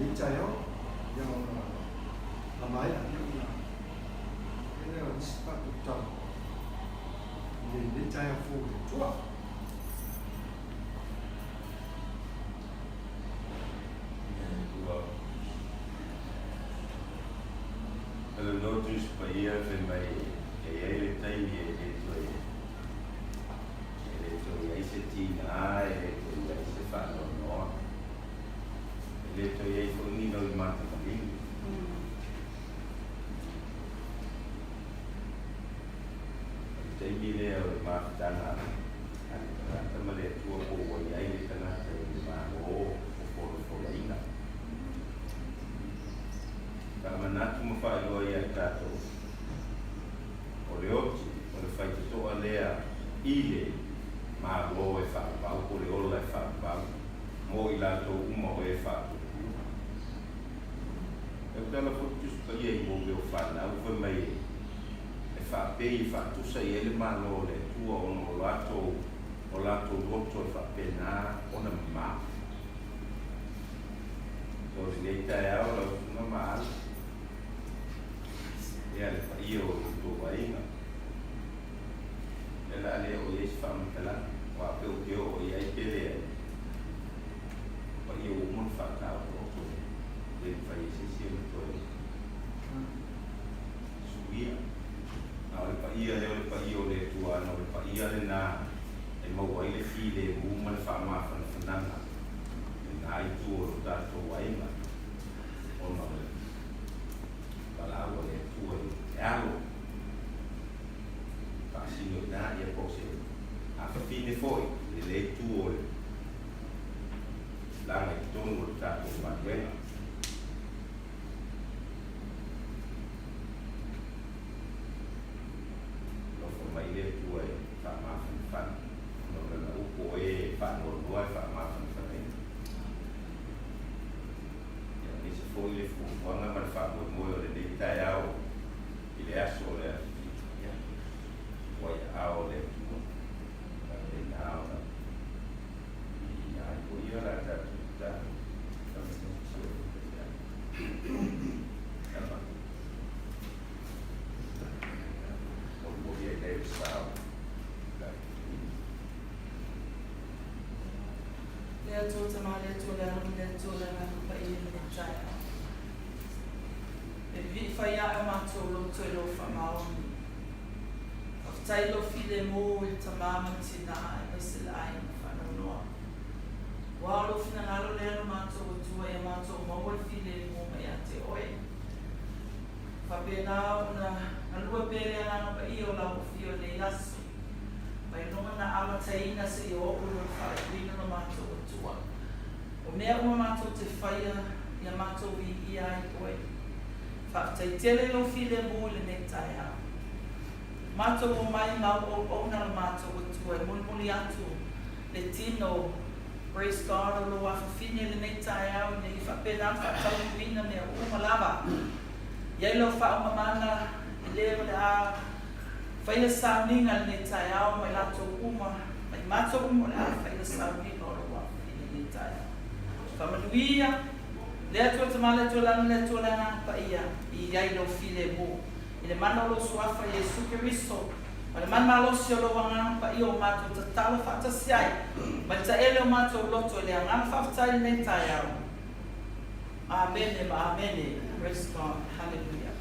있자요. 아마야 여기나 얘네가 있을까 없다. 이제 있자요 후 좋아. Kalau notus supaya firmai ele tem ele to aí se tinha ele se faz no ele to aí foi nível de mata também tem ele o mata dana também ele tua boa e aí ele tá na o ainda kama natu mawhailoa ia tātou o le oti o le whaitatoa lea i le mālo e whakapau o le ola e whakapau mo i lātou uma o e whakapau e utala whutus pa ia i mo beo whanau wha mai e whakapei i whakatusa i ele mālo le tua o lātou roto e whakapena o na mā so le nei tae au lau tuna maala ya le paio to vaina ela le o yes fam tala wa pe o dio o ia pele paio mo fa ta o to le fai se se to subia a le paio le tua no le paia le na e mo wai le fi le mu ma fa ma fa na na i tu o ta to vaina o no para o le tua alo pasino na ia pose a fine foi le tua la mai tono ta ko ma bene lo fo mai le tua fa ma fa no la u ko e fa no fa ma fa foi le fuanga ma fa mo le dei ao ile aso le ya foi ao le tu le ao ya ko yo la ta o ye le sao le to tamale to le pa i le tsaya vi fai a mato lo tolo fa maoni of tailo file mo il tamama tina e se lai fa no wa lo fina ngalo le mato tu e mato mo file mo me ate oi fa bena una alua pele ana pa io la fio le yasu pai no na ala taina se o lo fa vino no mato tu o me o mato te fai ya mato vi ia oi Whakatei tele lo file mo le netai au. Mato o mai ngau o na mato o tua e mulmuli atu le tino Praise God o lo whawhine le netai au ne i whapena whakatau kuina mea umalava. Iai lo whaumamana i leo le a whaila sauninga le netai au mai lato uma mai mato uma le a whaila sauninga o lo whawhine le netai au. Whamanuia le tua tamale tua lana le tua lana pa ia i ai lo file mo i le mana lo suafa Yesu Kiristo ma le mana lo si o lo wanga pa ia o mato ta tala whata siai ma ta ele o mato loto le anga whaftai nei tai au Amen e ma amen. Praise God. Hallelujah.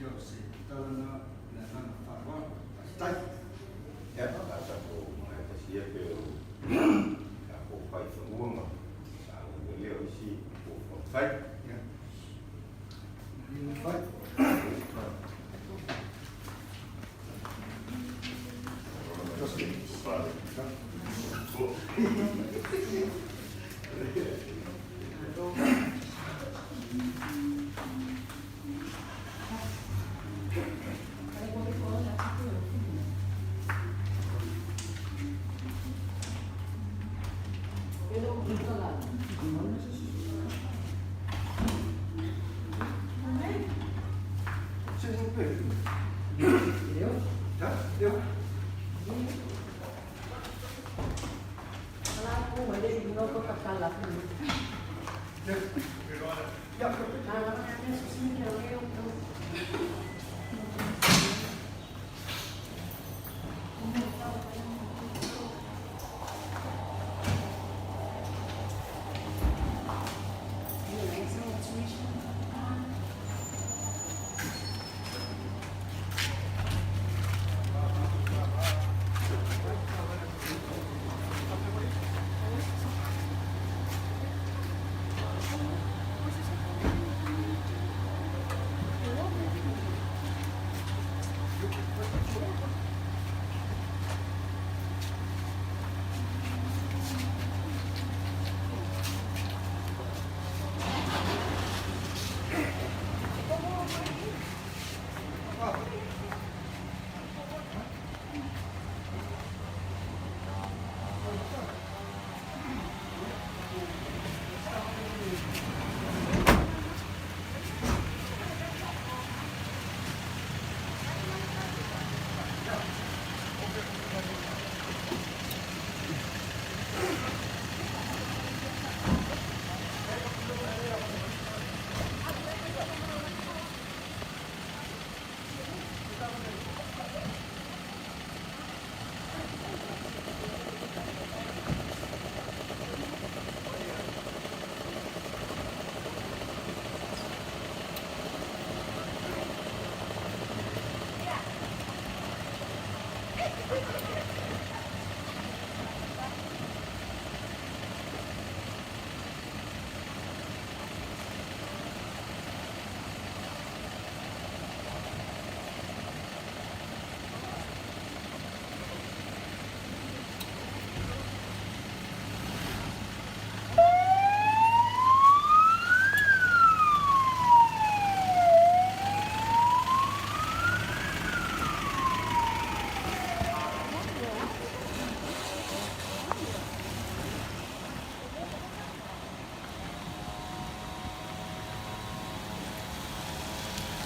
io se torna la mano fa guarda, stai. Ya, kata ko mga kasiya pero ako pa sa uang sa uang si ko fight. Yeah. You fight. Thank you.